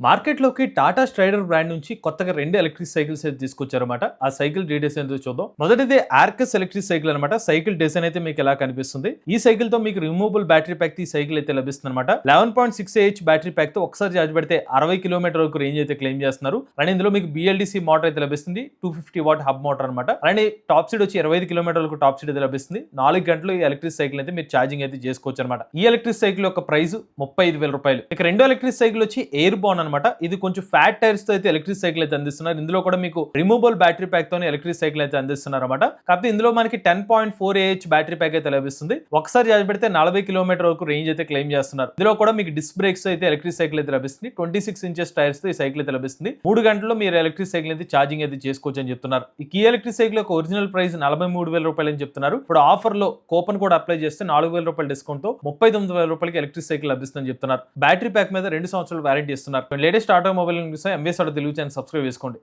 మార్కెట్‌లోకి Tata strider brand నుంచి కొత్తగా 2 ఎలక్ట్రిక్ సైకిల్స్ అయితే తీసుకొచ్చారన్నమాట. ఆ సైకిల్ డీటెయిల్స్ ఏంటో చూద్దాం. మొదటిది ఆర్కస్ ఎలక్ట్రిక్ సైకిల్ అన్నమాట. సైకిల్ డిజైన్ అయితే మీకు ఇలా కనిపిస్తుంది. ఈ సైకిల్‌తో మీకు రిమూవబుల్ బ్యాటరీ ప్యాక్‌తో ఈ సైకిల్ అయితే లభిస్తుందన్నమాట. 11.6 ఏహెచ్ బ్యాటరీ ప్యాక్‌తో ఒకసారి చార్జ్ పెడితే 60 కిలోమీటర్ల వరకు రేంజ్ అయితే క్లెయిమ్ చేస్తున్నారు. అండ్ ఇందులో మీకు BLDC మోటార్ అయితే లభిస్తుంది. 250 వాట్ హబ్ మోటార్ అన్నమాట. అండ్ టాప్ స్పీడ్ వచ్చి 25 కిలోమీటర్ల వరకు టాప్ స్పీడ్ అయితే లభిస్తుంది. 4 గంటలు ఈ ఎలక్ట్రిక్ సైకిల్ అయితే మీరు ఛార్జింగ్ అయితే చేసుకోవచ్చు అన్నమాట. ఈ ఎలక్ట్రిక్ సైకిల్ యొక్క ప్రైస్ రూ. 35,000. ఇక రెండో ఎలక్ట్రిక్ సైకిల్ వచ్చి ఎయిర్ బాన్ అన్నమాట. ఇది కొంచెం ఫ్యాట్ టైర్స్ తో అయితే ఎలక్ట్రిక్ సైకిల్ అయితే అందిస్తున్నారు. ఇందులో కూడా మీకు రిమూవబుల్ బ్యాటరీ ప్యాక్ తోనే ఎలక్ట్రిక్ సైకిల్ అయితే అందిస్తున్నారు అన్నమాట. కాకపోతే ఇందులో మనకి 10.4 ఏహెచ్ బ్యాటరీ ప్యాక్ అయితే లభిస్తుంది. ఒకసారి చార్జ్ పెడితే 40 కిలోమీటర్ వరకు రేంజ్ అయితే క్లెయిమ్ చేస్తున్నారు. ఇందులో కూడా మీకు డిస్క్ బ్రేక్స్ అయితే ఎలక్ట్రిక్ సైకిల్ అయితే లభిస్తుంది. 26 ఇంచెస్ టైర్స్ తో ఈ సైకిల్ అయితే లభిస్తుంది. 3 గంటల్లో మీరు ఎలక్ట్రిక్ సైకిల్ అయితే ఛార్జింగ్ అయితే చేసుకోవచ్చు అని చెప్తున్నారు. ఈ కీ ఎలక్ట్రిక్ సైకిల్ యొక్క ఒరిజినల్ ప్రైస్ రూ. 43,000 అని చెప్తున్నారు. ఇప్పుడు ఆఫర్ లో కూపన్ కోడ్ అప్లై చేస్తే రూ. 4,000 డిస్కౌంట్ తో రూ. 39,000 ఎలక్ట్రిక్ సైకిల్ లభిస్తుందని చెప్తున్నారు. బ్యాటరీ ప్యాక్ మీద 2 సంవత్సరాలు వారంటీ ఇస్తున్నారు. Latest automobile news MVS Telugu channel subscribe చేసుకోండి.